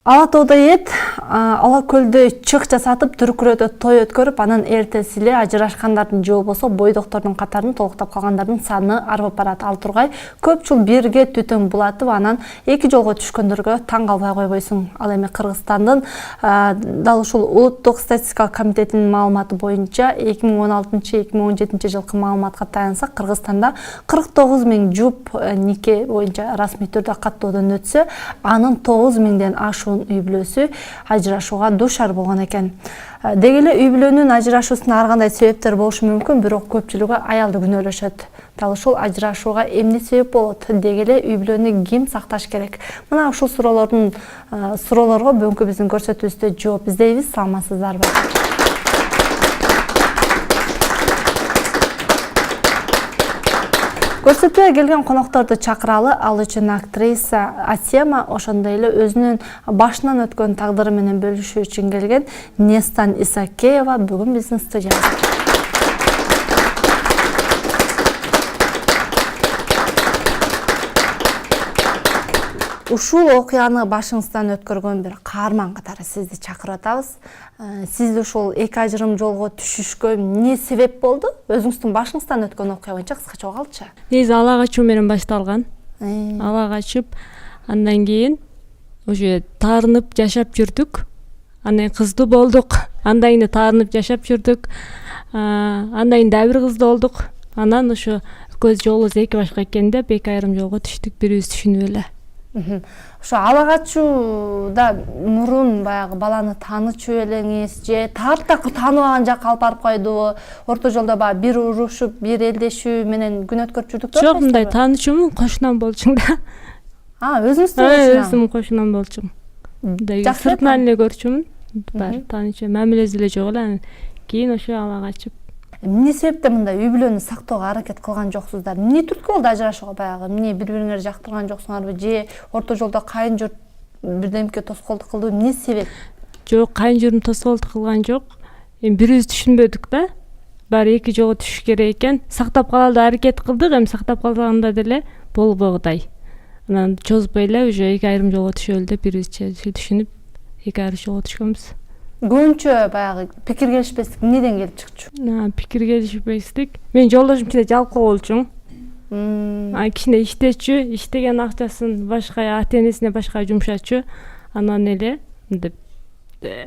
Ала тоодо эт, ала көлдө чык жасатып, Түркүрөдө той өткөрүп, анан эртеси эле ажырашкандардын же болбосо бойдоктордун катарын толуктап калгандардын саны арып барат. Ал тургай көп жыл бирге түтүн булатып, анан эки жолго түшкөндөргө таң калбай койбойсуң. Ал эми Кыргызстандын дал ушул Улуттук статистикалык комитетинин маалыматы боюнча 2016-2017 жылкы маалыматка таянсак, Кыргызстанда 49 000 жуп нике боюнча расмий түрдө каттоодон өтсө, анын 9 000ден ашуун үй бүлөсү ажырашууга дуушар болгон экен. Деги эле үй бүлөнүн ажырашуусуна ар кандай себептер болушу мүмкүн, бирок көпчүлүгү аялды күнөөлөшөт. Дал ушул ажырашууга эмне себеп болот? Деги эле үй бүлөнү ким сакташ керек? Мына ушул суроолорго бүгүнкү биздин көрсөтүүбүздө жооп издейбиз. Саламатсыздарбы? Көрсөтүүгө келген конокторду чакыралы. Ал үчүн актриса Асема, ошондой эле өзүнүн башынан өткөн тагдыры менен бөлүшүү үчүн келген Нестан Исакеева бүгүн биздин студиябызда. Ушул окуяны башыңыздан өткөргөн бир каарман катары сизди чакырып атабыз. Сизди ушул эки ажырым жолго түшүшкө эмне себеп болду? Өзүңүздүн башыңыздан өткөн окуя боюнча кыскача калчы. Негизи ала качуу менен башталган. Ала качып, андан кийин уже таарынып жашап жүрдүк. Андан кийин кыздуу болдук. Андан кийин таарынып жашап жүрдүк. Андан кийин да бир кыздуу болдук. Анан ошо көз жолубуз эки башка экенде эки айрым жолго түштүк, бирибиз түшүнүп эле. Ошо ала качууда мурун баягы баланы таанычу элеңиз же таап тааныбаган жакка алып барып койдубу? Орто жолдо баягы бир урушуп, бир элдешүү менен күн өткөрүп жүрдүк да? Жок, мындай таанычумун, кошунам болчуң да. Өзүңүздүн кошунам? Өзүм кошунам болчуң. Мындай сыртынан эле көрчүмүн. Баары таанычу, мамилеси эле жок эле. Кийин ошо ала качып. Эмне себептен мындай үй бүлөнү сактоого аракет кылган жоксуздар? Эмне түрткү болду ажырашууга баягы? Эмне бири-бириңерди жактырган жоксуңарбы? Же орто жолдо кайын журт бирдемке тоскоолдук кылдыбы? Эмне себеп? Жок, кайын журтум тоскоолдук кылган жок. Эми бирибиз түшүнбөдүк да. Баары эки жолго түшүш керек экен. Сактап калалы да аракет кылдык, эми сактап калганда деле болбогудай. Анан чозбой эле уже эки айрым жолго түшөлү деп бирибизче түшүнүп, эки айрым жолго түшкөнбүз. Көбүнчө баягы пикир келишпестик эмнеден келип чыкчу? Пикир келишпестик. Мен жолдошум кичине жалкоо болчумун. Кичине иштечү, иштеген акчасын башка ата-энесине башка жумшачу. Анан эле мындай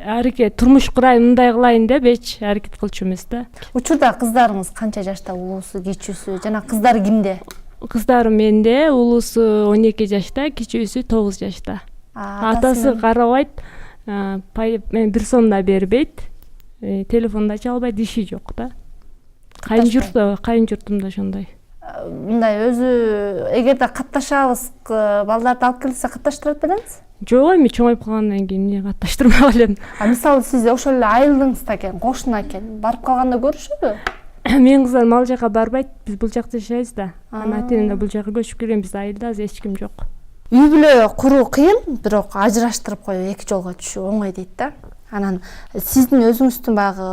аракет турмуш курайын, мындай кылайын деп эч аракет кылчу эмес да. Учурда кыздарыңыз канча жашта, улуусу, кичүүсү, жана кыздары кимде? Кыздарым менде, улуусу 12 жашта, кичүүсү 9 жашта. Атасы карабайт. Бир сом да бербейт, телефон да чалбайт, иши жок да. Кайын журтумда ошондой. Мындай өзү эгерде катташабыз, балдарды алып келсе катташтырат белеңиз? Жок, эми чоңоюп калгандан кийин эмне катташтырмак элем. Мисалы сиз ошол эле айылдыңыз да экен, кошуна экен, барып калганда көрүшөбү? Менин кыздарым ал жака барбайт, биз бул жакта жашайбыз да. Анан ата-энем да бул жака көчүп келген, биз айылда азыр эч ким жок. Үй бүлө куруу кыйын, бирок ажыраштырып коюу, эки жолго түшүү оңой дейт да. Анан сиздин өзүңүздүн баягы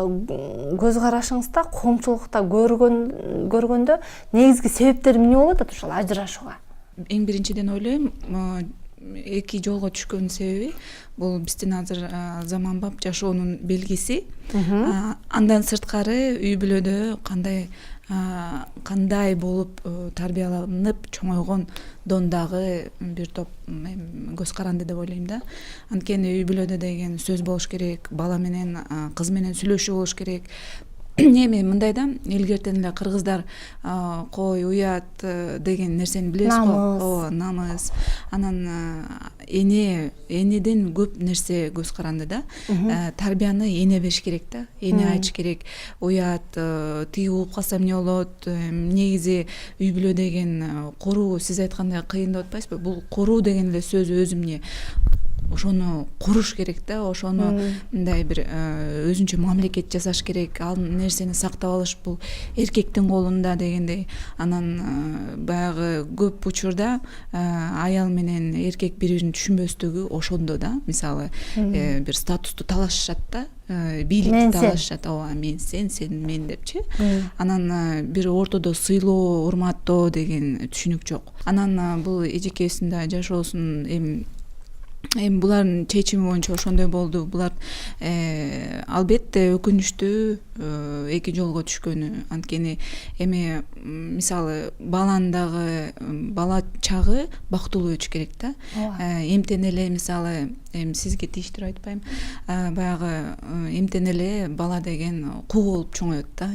көз карашыңызда, коомчулукта көргөндө негизги себептер эмне болот ушул ажырашууга? Эң биринчиден ойлойм, эки жолго түшкөн себеби бул биздин азыр заманбап жашоонун белгиси. Андан сырткары үй бүлөдө кандай болуп тарбияланып чоңойгон дагы бир топ көз каранды деп ойлойм да. Анткени үй бүлөдө деген сөз болуш керек, бала менен кыз менен сүйлөшүү болуш керек. Эми мындай да, илгертен эле кыргыздар кой, уят деген нерсени билесиз го. Намыс. Анан энеден көп нерсе көз каранды да. Тарбияны эне бериш керек да. Эне айтыш керек. Уят, тиги угуп калса эмне болот? Негизи үй бүлө деген коруу, сиз айткандай кыйын деп атпайсызбы? Бул коруу деген эле сөз өзүмне ошону куруш керек да, ошону мындай бир өзүнчө мамлекет жасаш керек, ал нерсени сактап алыш бул эркектин колунда дегендей. Анан баягы көп учурда аял менен эркек бири-бирин түшүнбөстүгү ошондо да. Мисалы бир статусту талашышат да, бийликти талашышат. Мен сен мен депчи. Анан бир ортодо сыйлоо, урматтоо деген түшүнүк жок. Анан бул эжекебиздин да жашоосун эми эми булардын чечими боюнча ошондой болду. Булар албетте өкүнүчтүү эки жолго түшкөнү. Анткени эми мисалы баланын дагы бала чагы бактылуу өтүш керек да. Эмтен эле мисалы эми сизге тийиштирип айтпайм. Баягы эмтен эле бала деген куу болуп чоңоет да.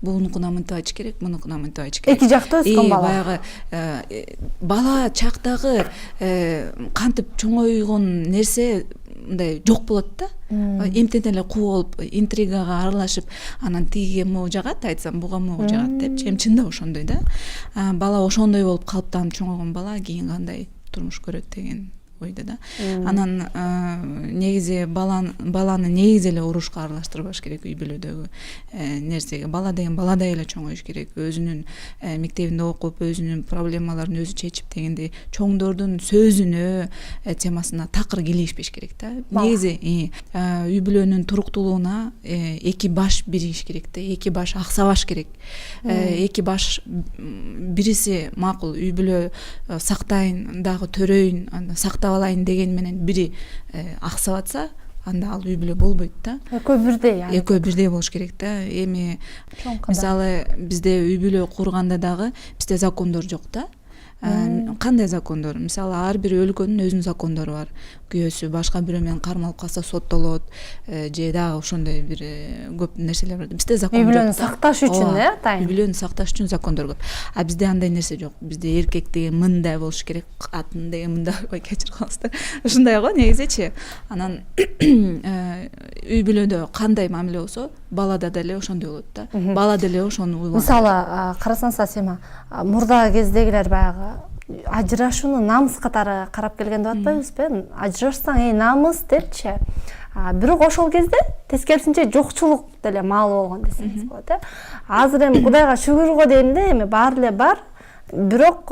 Бунукуна мынтип айтыш керек, мунукуна мынтип айтыш керек. Эки жакта өскөн бала. Баягы бала чактагы кантип чоңойгон нерсе мындай жок болот да. Эмтен эле куу болуп интригага аралашып, анан тигиге могу жагат, айтсам буга могу жагат депчи. Эми чындап ошондой да. Бала ошондой болуп калыптанып чоңойгон бала кийин кандай турмуш көрөт деген ойдо да. Анан негизи баланы негизи эле урушка аралаштырбаш керек үй бүлөдөгү нерсеге. Бала деген баладай эле чоңоюш керек. Өзүнүн мектебинде окуп, өзүнүн проблемаларын өзү чечип дегендей чоңдордун сөзүнө, темасына такыр кийлигишпеш керек да. Негизи үй бүлөнүн туруктуулугуна эки баш биригиш керек да. Эки баш аксабаш керек. Эки баш бириси макул үй бүлө сактайын дагы төрөйүн, сактап алайын деген менен бири аксап атса, анда ал үй бүлө болбойт да. Экөө бирдей. Экөө бирдей болуш керек да. Эми мисалы бизде үй бүлө курганда дагы бизде закондор жок да. Кандай закондор? Мисалы ар бир өлкөнүн өзүнүн закондору бар. Күйөөсү башка бирөө менен кармалып калса соттолот, же дагы ошондой бир көп нерселер бар. Бизде закон жок. Үй бүлөнү сакташ үчүн Үй бүлөнү сакташ үчүн закондор көп. А бизде андай нерсе жок. Бизде эркек деген мындай болуш керек, катын деген мындай, ой кечирип калыңыздар. Ушундай го негизичи. Анан үй бүлөдө кандай мамиле болсо, балада деле ошондой болот да. Бала деле ошону уйланат. Мисалы, карасаңыз Асема, мурда кездегилер баягы ажырашууну намыс катары карап келген деп атпайбызбы? Ажырашсаң намыс депчи. Бирок ошол кезде тескерисинче жокчулук деле маал болгон десеңиз болот, Азыр эми Кудайга шүгүргө дейм да, эми баары эле бар. Бирок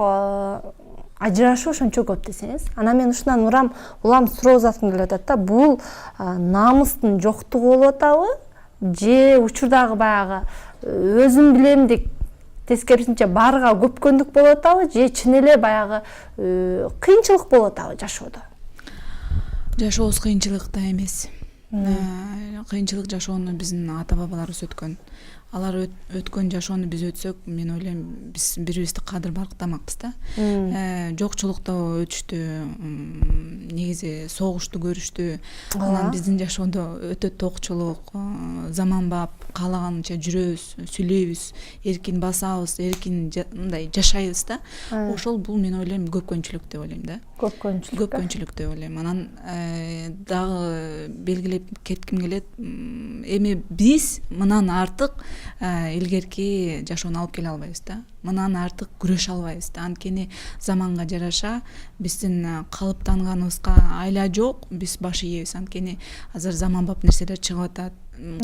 ажырашуу ошончо көп десеңиз. Анан мен ушундан улам суроо заткым келип атат да, бул намыстын жоктугу болуп атабы? Же учурдагы баягы өзүм билемдик тескерисинче барга көпкөндүк болуп атабы, же чын эле баягы кыйынчылык болуп атабы жашоодо? Жашообуз кыйынчылык да эмес. Кыйынчылык жашоону биздин ата бабаларыбыз өткөн. Алар өткөн жашоону биз өтсөк, мен ойлойм, биз бирибизди кадыр барктамакпыз да. Жокчулукта өтүштү, негизи согушту көрүштү. Анан биздин жашоодо өтө токчулук, заманбап, каалаганча жүрөбүз, сүйлөйбүз, эркин басабыз, эркин мындай жашайбыз да. Ошол бул мен ойлойм көпкөнчүлүк деп ойлойм да. Көпкөнчүлүк деп ойлойм. Анан дагы белгилеп кетким келет. Эми биз мындан артык илгерки жашоону алып келе албайбыз да. Мындан артык күрөшө албайбыз да. Анткени заманга жараша биздин калыптанганыбызга айла жок, биз баш ийебиз. Анткени азыр заманбап нерселер чыгып атат.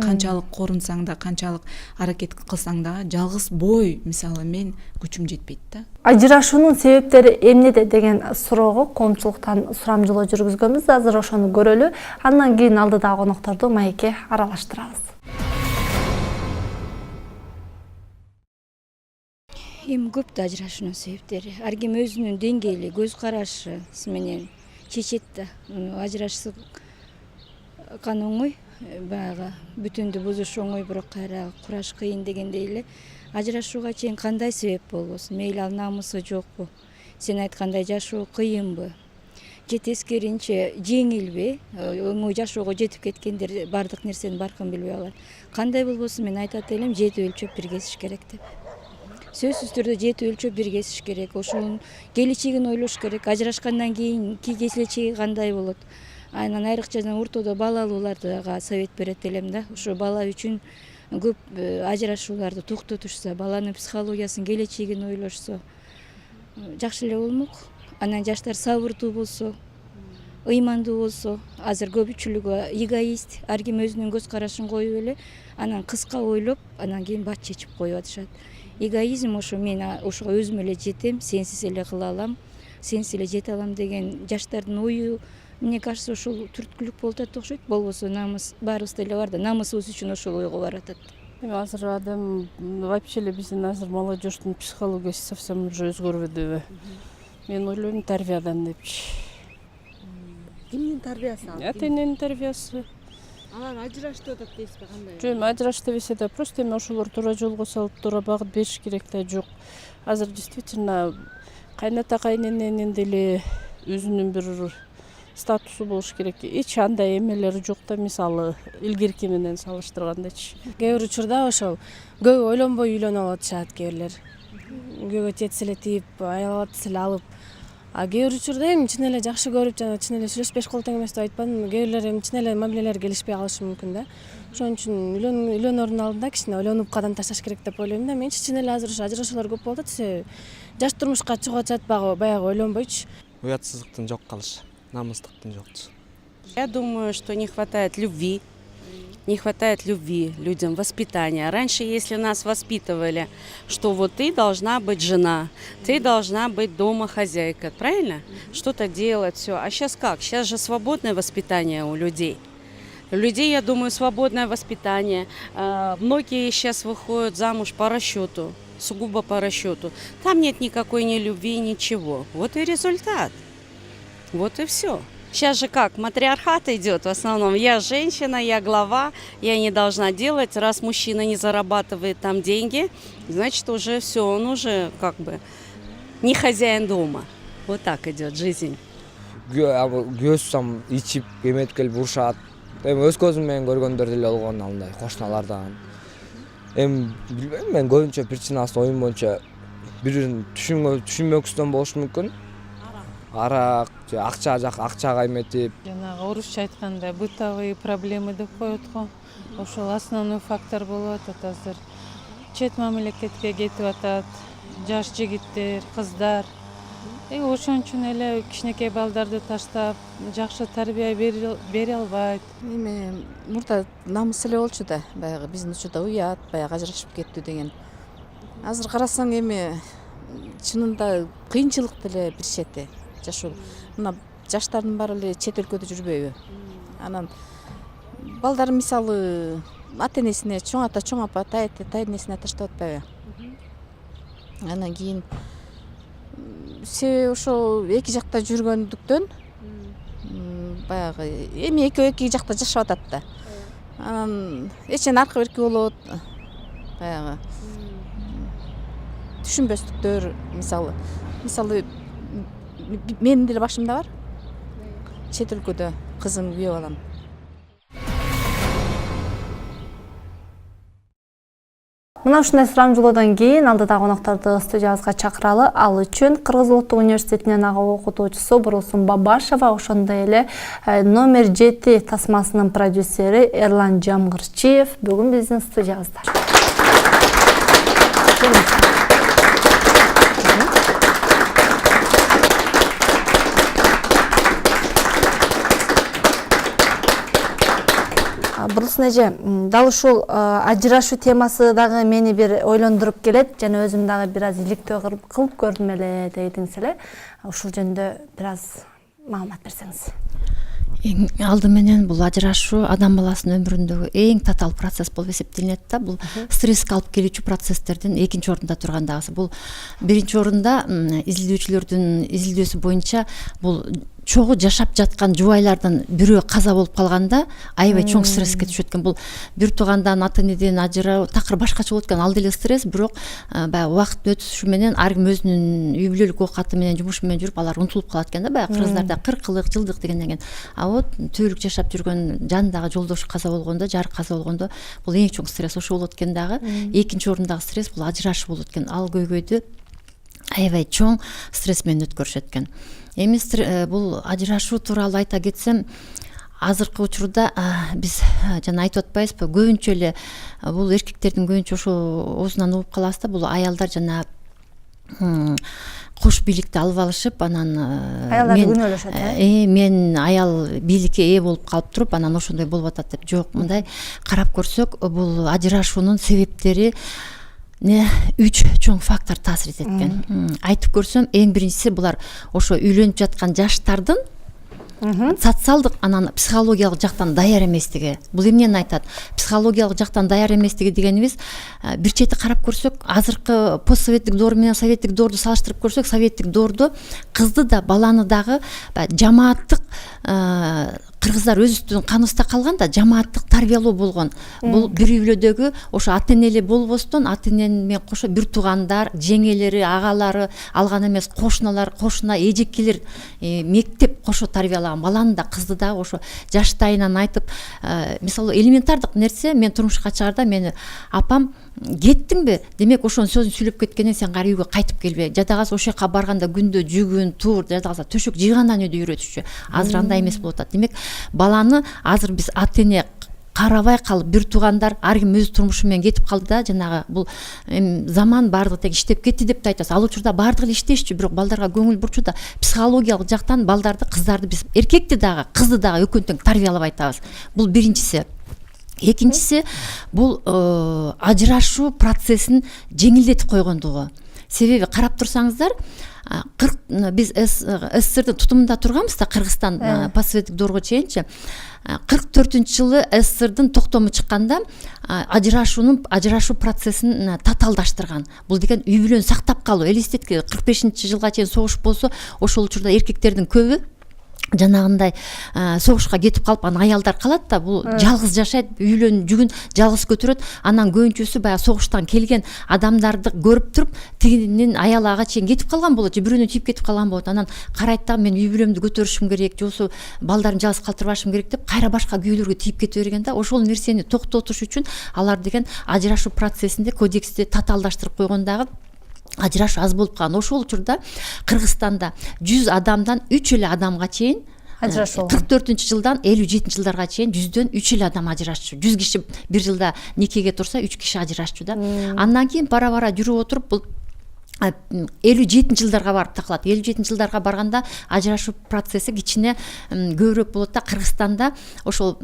Канчалык корунсаң да, канчалык аракет кылсаң да, жалгыз бой, мисалы мен күчүм жетпейт да. Ажырашуунун себептери эмнеде деген суроого коомчулуктан сурамжылоо жүргүзгөнбүз. Азыр ошону көрөлү. Андан кийин алдыдагы конокторду маекке аралаштырабыз. Эми көп да ажырашуунун себептери. Ар ким өзүнүн деңгээли, көз карашы менен чечет да. Ажырашсак оңой, баягы бүтүндү бузуш оңой, бирок кайра кураш кыйын дегендей эле. Ажырашууга чейин кандай себеп болбосун? Мейли ал намысы жокпу? Сен айткандай жашоо кыйынбы? Же тескеринче жеңилби? Оңой жашоого жетип кеткендер бардык нерсени баркын билбей алат. Кандай болбосун мен айтат элем, жети өлчөп бир кесиш керек деп. Сөзсүз түрдө жети өлчөп бир кесиш керек. Ошонун келечегин ойлош керек. Ажырашкандан кийинки келечеги кандай болот? Анан айрыкча ортодо балалууларга совет берет элем да. Ошо бала үчүн көп ажырашууларды токтотушса, баланын психологиясын, келечегин ойлошсо жакшы эле болмок. Анан жаштар сабырдуу болсо, ыймандуу болсо, азыр көпчүлүгү эгоист, ар ким өзүнүн көз карашын коюп эле, анан кыска ойлоп, анан кийин бат чечип коюп атышат. Эгоизм ошо мен ошого өзүм эле жетем, сенсиз эле кыла алам, сенсиз эле жете алам деген жаштардын ою, мне кажется, ошол түрткүлүк болуп атат окшойт. Болбосо намыс баарыбызда эле бар да, намысыбыз үчүн ошол ойго баратат. Эми азыр адам вообще эле биздин азыр молодежьтун психологиясы совсем уже өзгөрбөдүбү? Мен ойлойм, тарбиядан депчи. Кимдин тарбиясы ал? Ата эненин тарбиясы. Алар ажырашты атат дейсизби, кандай? Жөн ажырашты десе да просто эми ошолор туура жолго салып туура багыт бериш керек да жок. Азыр действительно кайната кайнененин деле өзүнүн бир статусу болуш керек. Эч андай эмелери жок да, мисалы илгерки менен салыштыргандачы. Кээ бир учурда ошол көп ойлонбой үйлөнүп алып атышат кээ бирлер. Көбө тетсе эле тийип, аялатса эле алып. А кээ бир учурда эми чын эле жакшы көрүп, жана чын эле сүйлөшпөш кол тең эмес деп айтпадым. Кээ бирлер эми чын эле мамилелери келишпей калышы мүмкүн да. Ошон үчүн үйлөнөрдүн алдында кичине ойлонуп кадам ташташ керек деп ойлойм да. Менчи чын эле азыр ажырашуулар көп болуп атат десе, жаш турмушка чыгып атышат, баягы ойлонбойчу. Уятсыздыктын жок калышы, намыстыктын жоктугу. Я думаю, что не хватает любви. Не хватает любви людям, воспитания. Раньше, если нас воспитывали, что вот ты должна быть жена, ты должна быть дома хозяйка, правильно? Что-то делать, все. А сейчас как? Сейчас же свободное воспитание у людей. У людей, я думаю, свободное воспитание. Многие сейчас выходят замуж по расчету, сугубо по расчету. Там нет никакой ни любви, ничего. Вот и результат. Вот и все. Сейчас же как, матриархат идет в основном. Я женщина, я глава, я не должна делать. Раз мужчина не зарабатывает там деньги, значит уже все, он уже как бы не хозяин дома. Вот так идет жизнь. Күйөөсүм ичип эметип келип урушат. Эми өз көзүм менен көргөндөр деле болгон андай кошуналардан. Эми билбейм, мен көбүнчө причинасы оюм боюнча бирин түшүнмөкчүдөн болушу мүмкүн. Арак, акчага эметип. Жанагы орусча айтканда бытовые проблемы деп коет го. Ошол основной фактор болуп атат азыр. Чет мамлекетке кетип атат. Жаш жигиттер, кыздар. Ошон үчүн эле кичинекей балдарды таштап, жакшы тарбия бере албайт. Эми мурда намыс эле болчу да, баягы биздин учурда уят, баягы ажырашып кеттү деген. Азыр карасаң эми чынында кыйынчылык деле бир чети. Жашоо. Мына жаштардын баары эле чет өлкөдө жүрбөйбү? Анан балдар мисалы ата энесине чоң ата, чоң апа, тайнесине таштап атпайбы? Анан кийин себеби ошол эки жакта жүргөндүктөн баягы эми экөө эки жакта жашап атат да. Анан эчен аркы берки болот. Баягы түшүнбөстүктөр мисалы менин деле башымда бар. Чет өлкөдө кызым күйөө балам. Мына ушундай сурамжылоодон кийин алдыдагы конокторду студиябызга чакыралы. Ал үчүн Кыргыз Улуттук университетинин ага окутуучусу Бурулсун Бабашева, ошондой эле номер 7 тасмасынын продюсери Эрлан Жамгырчиев бүгүн биздин студиябызда. Бурулсун эже, дал ушул ажырашуу темасы дагы мени бир ойлондуруп келет, жана өзүм дагы бир аз иликтөө кылып көрдүм эле дедиңиз эле. Ушул жөнүндө бир аз маалымат берсеңиз. Эң алды менен бул ажырашуу адам баласынын өмүрүндөгү эң татаал процесс болуп эсептелинет да. Бул стресске алып келүүчү процесстердин экинчи орунда тургандагысы. Бул биринчи орунда изилдөөчүлөрдүн изилдөөсү боюнча бул чогуу жашап жаткан жубайлардан бирөө каза болуп калганда аябай чоң стресске түшөт экен. Бул бир туугандан, ата энеден ажыроо такыр башкача болот экен. Ал деле стресс, бирок баягы убакыттын өтүшү менен ар ким өзүнүн үй бүлөлүк оокаты менен, жумушу менен жүрүп, алар унутулуп калат экен да. Баягы кыргыздарда 40 жылдык дегенден кийин. А вот түбөлүк жашап жүргөн жанындагы жолдошу каза болгондо, жары каза болгондо бул эң чоң стресс ошо болот экен дагы. Экинчи орундагы стресс бул ажырашуу болот экен. Ал көйгөйдү аябай чоң стресс менен өткөрүшөт экен. Эми бул ажырашуу тууралуу айта кетсем, азыркы учурда биз жана айтып атпайбызбы, көбүнчө эле бул эркектердин көбүнчө ошо оозунан угуп калабыз да, бул аялдар жана кош бийликти алып алышып, анан мен аял бийликке ээ болуп калып туруп, анан ошондой болуп атат деп. Жок, мындай карап көрсөк, бул ажырашуунун себептери 3 чоң фактор таасир этет экен. Айтып көрсөм, эң биринчиси булар ошо үйлөнүп жаткан жаштардын социалдык анан психологиялык жактан даяр эместиги. Бул эмнени айтат? Психологиялык жактан даяр эместиги дегенибиз бир чети карап көрсөк, азыркы постсоветтик доор менен советтик доорду салыштырып көрсөк, советтик доордо кызды да баланы дагы жамааттык кыргыздар өзүбүздүн каныбызда калган да жамааттык тарбиялоо болгон. Бул бир үй бүлөдөгү ошо ата энели болбостон, ата эне менен кошо бир туугандар, жеңелери, агалары, алган эмес кошуналар, кошуна эжекелер мектеп кошо тарбиялаган баланы да кызды да ошо жаштайынан айтып, мисалы элементардык нерсе, мен турмушка чыгарда мени апам кеттиңби? Демек ошонун сөзүн сүйлөп кеткенден сен кайра үйгө кайтып келбе. Жадагасы ошол жака барганда күндө жүгүн, тур, жадагасы төшөк жыйгандан үйдө үйрөтүшчү. Азыр андай эмес болуп атат. Демек баланы азыр биз ата эне карабай калып, бир туугандар ар ким өз турмушу менен кетип калды да, жанагы бул заман баардыгы тег иштеп кетти деп да айтасыз. Ал учурда баардыгы эле иштешчү, бирок балдарга көңүл бурчу да психологиялык жактан балдарды, кыздарды биз эркекти дагы, кызды дагы экөөнү тең тарбиялап атабыз. Бул биринчиси. Экинчиси бул ажырашуу процессин жеңилдетип койгондугу. Себеби карап турсаңыздар, биз СССРдин тутумунда турганбыз да, Кыргызстан постсоветтик доорго чейинчи. 44-жылы СССРдин токтому чыкканда ажырашуу процессин татаалдаштырган. Бул деген үй бүлөнү сактап калуу. Элестетки 45-жылга чейин согуш болсо, ошол учурда эркектердин көбү жанагындай согушка кетип калып, анан аялдар калат да, бул жалгыз жашайт, үйлөнүп жүгүн жалгыз көтөрөт. Анан көбүнчөсү баягы согуштан келген адамдарды көрүп туруп, тигинин аялы ага чейин кетип калган болот, же бирөөнү тийип кетип калган болот. Анан карайт да, мен үй бүлөмдү көтөрүшүм керек, жосу балдарымды жалгыз калтырбашым керек деп кайра башка күйөөлөргө тийип кете берген да. Ошол нерсени токтотуш үчүн алар деген ажырашуу процессинде кодексти татаалдаштырып койгондагы ажырашуу аз болуп калган. Ошол учурда Кыргызстанда 100 адамдан 3 эле адамга чейин ажырашуу. 44-жылдан 57-жылдарга чейин 100дөн 3 эле адам ажырашчу. 100 киши бир жылда никеге турса 3 киши ажырашчу да. Андан кийин бара-бара жүрүп отуруп бул 57-жылдарга барып такалат. 57-жылдарга барганда ажырашуу процесси кичине көбүрөөк болот да. Кыргызстанда ошол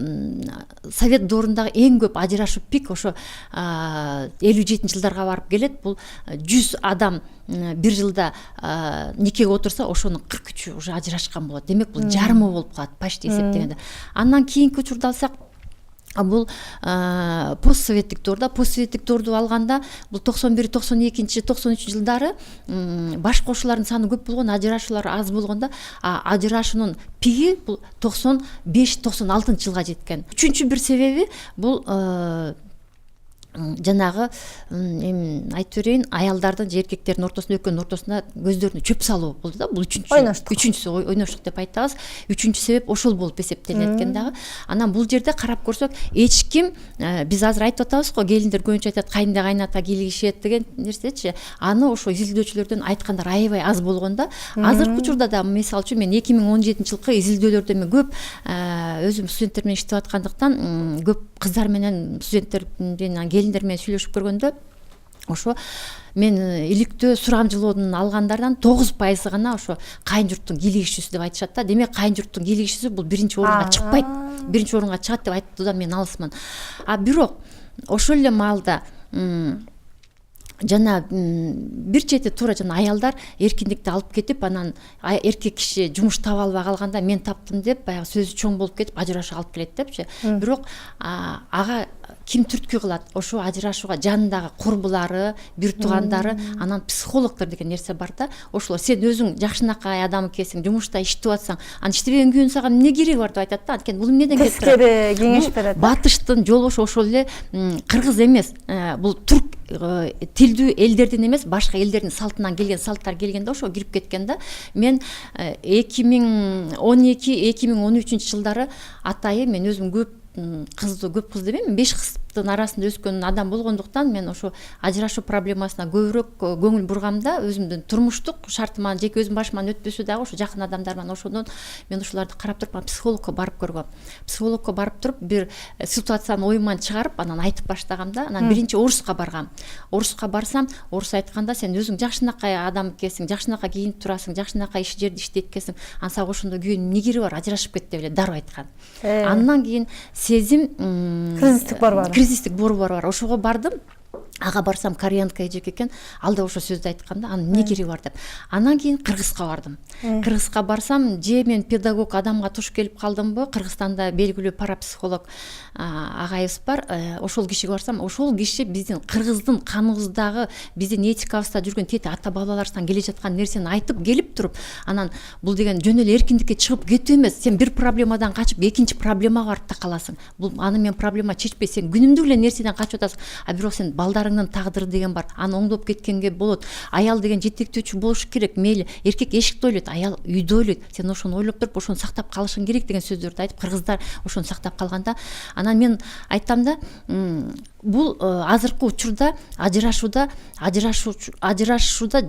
совет доорундагы эң көп ажырашуу пик ошо 57-жылдарга барып келет. Бул 100 адам бир жылда никеге отурса, ошонун 43-ü уже ажырашкан болот. Демек бул жарымы болуп калат, почти эсептегенде. Андан кийинки учурда алсак, бул постсоветтик доорду алганда, бул 91-92-93 жылдары баш кошуулардын саны көп болгон, ажырашуулар аз болгондо, ажырашуунун пиги бул 95-96 жылга жеткен. Үчүнчү бир себеби бул жанагы айтып берейин, аялдардын же эркектердин ортосунда, экөөнүн ортосунда көздөрүнө чөп салуу болду да. Бул үчүнчүсү ойноштук деп айтабыз. Үчүнчү себеп ошол болуп эсептелет экен дагы. Анан бул жерде карап көрсөк, эч ким, биз азыр айтып атабыз го, келиндер көбүнчө айтат, кайында кайната кийлигишет деген нерсечи. Аны ошо изилдөөчүлөрдөн айткандар аябай аз болгондо. Азыркы учурда да, мисалы үчүн, мен 2017-жылкы изилдөөлөрдө мен көп өзүм студенттер менен иштеп аткандыктан көп кыздар менен, студенттер менен, келиндер менен сүйлөшүп көргөндө, ошо мен иликтөө сурамжылоодун алгандардан 9% гана ошо кайын журттун кийлигишүүсү деп айтышат да. Демек кайын журттун кийлигишүүсү бул биринчи орунга чыкпайт, биринчи орунга чыгат деп айтуудан мен алысмын. Бирок ошол эле маалда жана бир чети туура жана аялдар эркиндикти алып кетип, анан эркек киши жумуш таба албай калганда мен таптым деп баягы сөзү чоң болуп кетип ажырашуу алып келет депчи. Бирок ага ким түрткү кылат? Ошо ажырашууга жанындагы курбулары, бир туугандары, анан психологдор деген нерсе бар да. Ошолор сен өзүң жакшынакай адам экенсиң, жумушта иштеп атсаң, анан иштебеген күйөөң сага эмне кереги бар деп айтат да. Анткени бул эмнеден келип турат? Кескери кеңеш берет. Батыштын жолбошу ошол эле кыргыз эмес, бул турк тилдүү элдердин эмес, башка элдердин салтынан келген, салттар келгенде ошо кирип кеткен да. Мен 2012-2013 жылдары атайы мен өзүм көп кыз демейм, 5 кыздын арасында өскөн адам болгондуктан мен ошо ажырашуу проблемасына көбүрөөк көңүл бургам да. Өзүмдүн турмуштук шартыма, жеке өзүм башыман өтпөсө дагы ошо жакын адамдар менен, ошондон мен ошолорду карап туруп, психологко барып көргөм. Психологко барып туруп, бир ситуацияны оюман чыгарып, анан айтып баштагам да. Анан биринчи Орусска баргам. Орусска барсам, Орус айтканда, сен өзүң жакшынакай адам экенсиң, жакшынакай кийинип турасың, жакшынакай иш жерде иштейт экенсиң, анан сага ошондо күйөөнүн эмне кереги бар, ажырашып кет деп эле дароо айткан. Андан кийин сезим кризистик борбору бар. Ошого бардым. ага барсам кореянка эжек экен, ал да ошо сөздү айткан да, анын эмне кереги бар деп. Анан кийин Кыргызга бардым. Кыргызга барсам, же мен педагог адамга туш келип калдымбы, Кыргызстанда белгилүү парапсихолог агайыбыз бар, ошол кишиге барсам, ошол киши биздин кыргыздын каныбыздагы, биздин этикабызда жүргөн тети ата бабаларыбыздан келе жаткан нерсени айтып келип туруп, анан бул деген жөн эле эркиндикке чыгып кетүү эмес. Сен бир проблемадан качып экинчи проблемага барып такаласың. Бул аны мен проблема чечпей, сен күнүмдүк эле нерседен качып атасың. А бирок сен балдарыңдын тагдыры деген бар. Аны оңдоп кеткенге болот. Аял деген жетектөөчү болуш керек. Мейли эркек эшикте ойлойт, аял үйдө ойлойт. Сен ошону ойлоп туруп, ошону сактап калышың керек деген сөздөрдү айтып, кыргыздар ошону сактап калганда, анан мен айтам да, бул азыркы учурда ажырашууда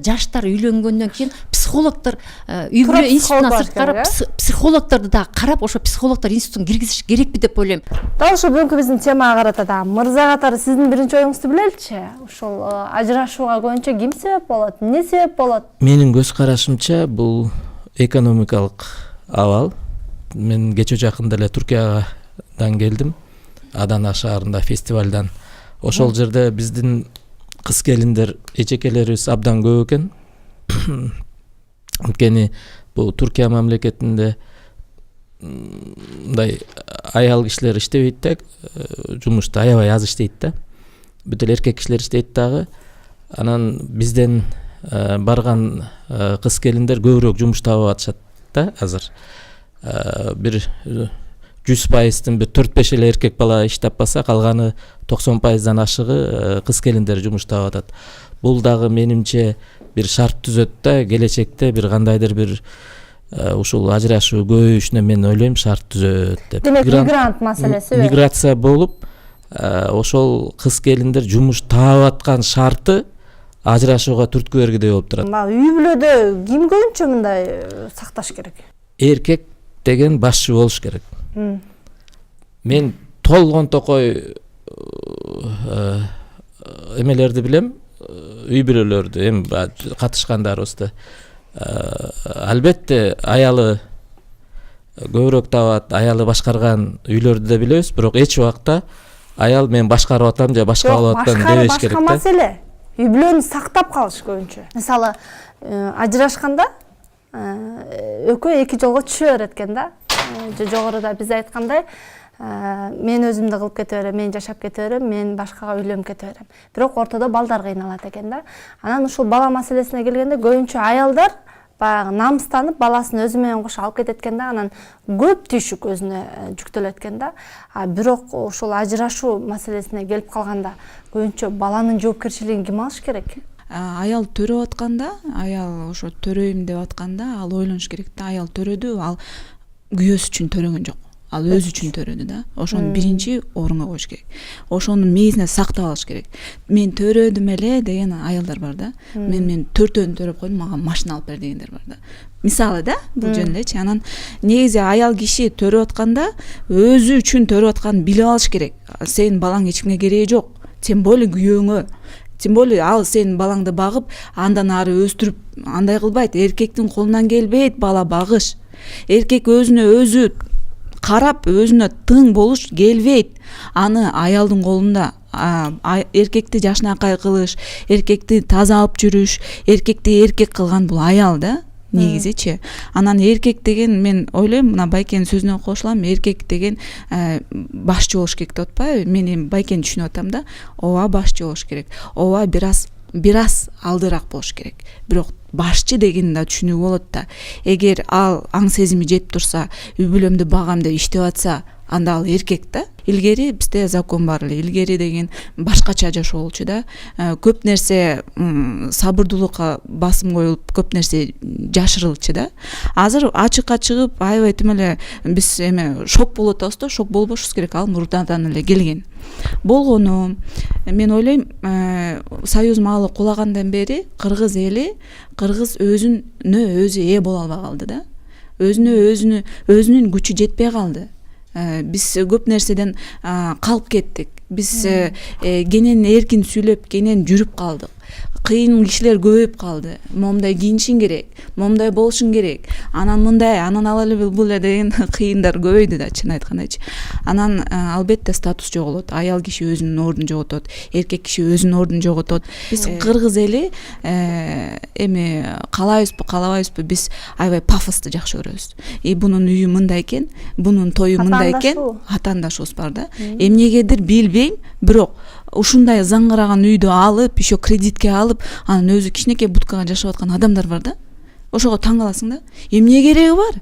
жаштар үйлөнгөндөн кийин психологдор үй бүлө институтуна сырт карап, психологдорду да карап, ошо психологдор институтун киргизиш керекпи деп ойлойм. Дал ошо бүгүнкү биздин темага карата да мырза катары сиздин биринчи оюңузду билеличи. Ошол ажырашууга көбүнчө ким себеп болот? Эмне себеп болот? Менин көз карашымча бул экономикалык абал. Мен кече жакында эле Туркиядан келдим. Адана шаарында фестивалдан. Ошол жерде биздин кыз келиндер, эчекелерибиз абдан көп экен. Анткени бул Туркия мамлекетинде мындай аял кишилер иштебейт да, жумушта аябай аз иштейт да. Бүт эле эркек кишилер иштейт дагы. Анан бизден барган кыз келиндер көбүрөөк жумуш таап атышат да азыр. Бир 100%-тын бир 4-5 эле эркек бала иш таппаса, калганы 90%-дан ашыгы кыз келиндер жумуш таап атат. Бул дагы менимче бир шарт түзөт да, келечекте бир кандайдыр бир ушул ажырашуу көбөйүшүнө мен ойлойм шарт түзөт деп. Демек мигрант маселеси. Миграция болуп, ошол кыз келиндер жумуш таап аткан шарты ажырашууга түрткү бергидей болуп турат. Үй бүлөдө ким көбүнчө мындай сакташ керек? Эркек деген башчы болуш керек. Мен толгон токой эмелерди билем, үй бүлөлөрдү, эми катышкандарыбызды. Албетте аялы көбүрөөк табат, аялы башкарган үйлөрдү да билебиз, бирок эч убакта аял мен башкарып атам же башка кылып атам дебеш керек да. Башка маселе. Үй бүлөнү сактап калыш көбүнчө. Мисалы, ажырашканда экөө эки жолго түшө берет экен да. Жогоруда биз айткандай, мен өзүмдү кылып кете берем, мен жашап кете берем, мен башкага үйлөнүп кете берем. Бирок ортодо балдар кыйналат экен да. Анан ушул бала маселесине келгенде көбүнчө аялдар баягы намыстанып баласын өзү менен кошо алып кетет экен да, анан көп түйшүк өзүнө жүктөлөт экен да. Бирок ошол ажырашуу маселесине келип калганда көбүнчө баланын жоопкерчилигин ким алыш керек? Аял төрөп атканда, аял ошо төрөйм деп атканда, ал ойлонуш керек да, аял төрөдү, ал күйөөсү үчүн төрөгөн жок. Ал өзү үчүн төрөдү да. Ошону биринчи орунга коюш керек. Ошонун мээсине сактап алыш керек. Мен төрөдүм эле деген аялдар бар да. Мен 4-өн төрөп койдум, мага машина алып бер дегендер бар да. Мисалы да, бул жөн элечи. Анан негизи аял киши төрөп атканда өзү үчүн төрөп атканын билип алыш керек. Сенин балаң эч кимге кереги жок. Тем более күйөөңө. Тем более ал сенин балаңды багып, андан ары өстүрүп, андай кылбайт. Эркектин колунан келбейт бала багыш. Эркек өзүнө өзү карап, өзүнө тың болуш келбейт. Аны аялдын колунда. Эркекти жашынакай кылыш, эркекти таза алып жүрүш, эркекти эркек кылган бул аял да. Негизичи. Анан эркек деген, мен ойлойм, мына Байкенин сөзүнө кошулам, эркек деген башчы болуш керек деп атпайбы? Мен эми Байкени түшүнүп атам да. Ооба башчы болуш керек. Ооба бир аз алдыраак болуш керек. Бирок башчы дегенди да түшүнүүгө болот да. Эгер ал аң сезими жетип турса, үй бүлөмдү багам деп иштеп атса, анда ал эркек да. Илгери бизде закон бар эле. Илгери деген башкача жашоо болчу да. Көп нерсе сабырдуулукка басым коюлуп, көп нерсе жашырылчу да. Азыр ачыкка чыгып, аябай тим эле биз эме шок болуп атабыз да, шок болбошубуз керек. Ал мурдадан эле келген. Болгону, мен ойлойм, Союз маалы кулагандан бери кыргыз эли, кыргыз өзүнө өзү ээ боло албай калды да. Өзүнүн күчү жетпей калды. Биз көп нерседен калып кеттик. Биз кенен эркин сүйлөп, кенен жүрүп калдык. кыйын кишилер көбөйүп калды. Момундай кийинишиң керек, момундай болушуң керек, анан мындай, анан ал эле бул эле деген кыйындар көбөйдү да, чын айткандачы. Анан албетте статус жоголот, аял киши өзүнүн ордун жоготот, эркек киши өзүнүн ордун жоготот. Биз кыргыз эли эми каалайбызбы, каалабайбызбы, биз аябай пафосту жакшы көрөбүз. Бунун үйү мындай экен, бунун тою мындай экен, атаандашыбыз бар да. Эмнегедир билбейм, бирок ушундай заңгыраган үйдү алып, еще кредитке алып, анан өзү кичинекей будкага жашап аткан адамдар бар да. Ошого таң каласың да. Эмне кереги бар?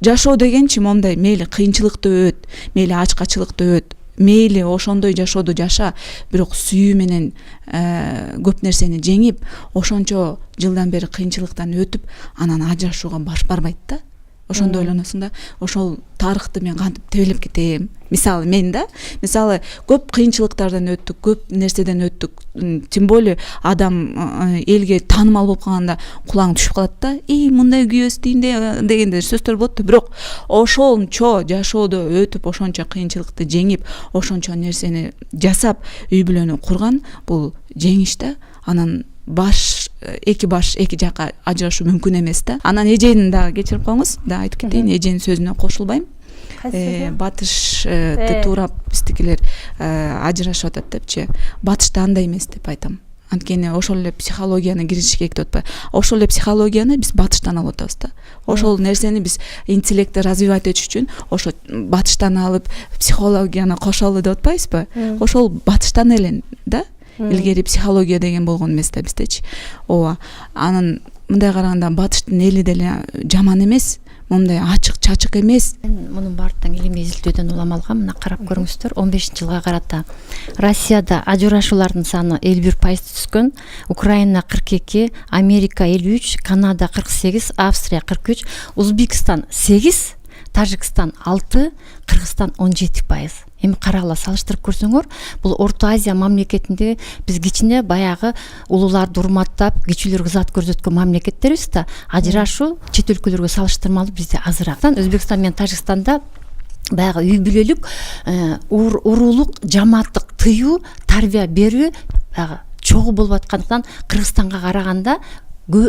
Жашоо дегенчи момундай мейли кыйынчылыкты өт, мейли ачкачылыкты өт, мейли ошондой жашоодо жаша, бирок сүйүү менен көп нерсени жеңип, ошончо жылдан бери кыйынчылыктан өтүп, анан ажырашууга баш барбайт да. Ошондо ойлоносуң да, ошол тарыхты мен кантип тебелеп кетем. Мисалы мен да, мисалы көп кыйынчылыктардан өттүк, көп нерседен өттүк. Тем более адам элге таанымал болуп калганда кулагың түшүп калат да. Мындай күйөөс тийинде дегенде сөздөр болот да. Бирок ошончо жашоодо өтүп, ошончо кыйынчылыкты жеңип, ошончо нерсени жасап, үй бүлөнү курган бул жеңиш да. Анан эки жакка ажырашуу мүмкүн эмес да. Анан эжени дагы кечирип коюңуз, да айтып кетейин, эженин сөзүнө кошулбайм. Батышты туурап биздикилер ажырашып атат депчи. Батышта андай эмес деп айтам. Анткени ошол эле психологияны киришиш керек деп атпайбы. Ошол эле психологияны биз батыштан алып атабыз да. Ошол нерсени биз интеллектти развивать этиш үчүн ошо батыштан алып психологияны кошолу деп атпайбызбы? Ошол батыштан эле да. Илгери психология деген болгон эмес да биздечи. Ооба. Анан мындай караганда батыштын эли деле жаман эмес, мындай ачык чачык эмес. Мунун баардыгын илимий изилдөөдөн улам алгам. Мына карап көрүңүздөр, 15-жылга карата Россияда ажырашуулардын саны 51% түскөн, Украина 42, Америка 53, Канада 48, Австрия 43, Узбекистан 8, Тажикстан 6, Кыргызстан 17%. Эми карагыла салыштырып көрсөңөр, бул Орто Азия мамлекетинде биз кичине баягы улууларды урматтап, кичүүлөргө ызат көрсөткөн мамлекеттербиз да. Ажырашуу чет өлкөлөргө салыштырмалуу бизде азыраак. Өзбекстан менен Тажикстанда баягы үй бүлөлүк, уруулук, жамааттык тыюу, тарбия берүү баягы чогуу болуп аткандыктан Кыргызстанга караганда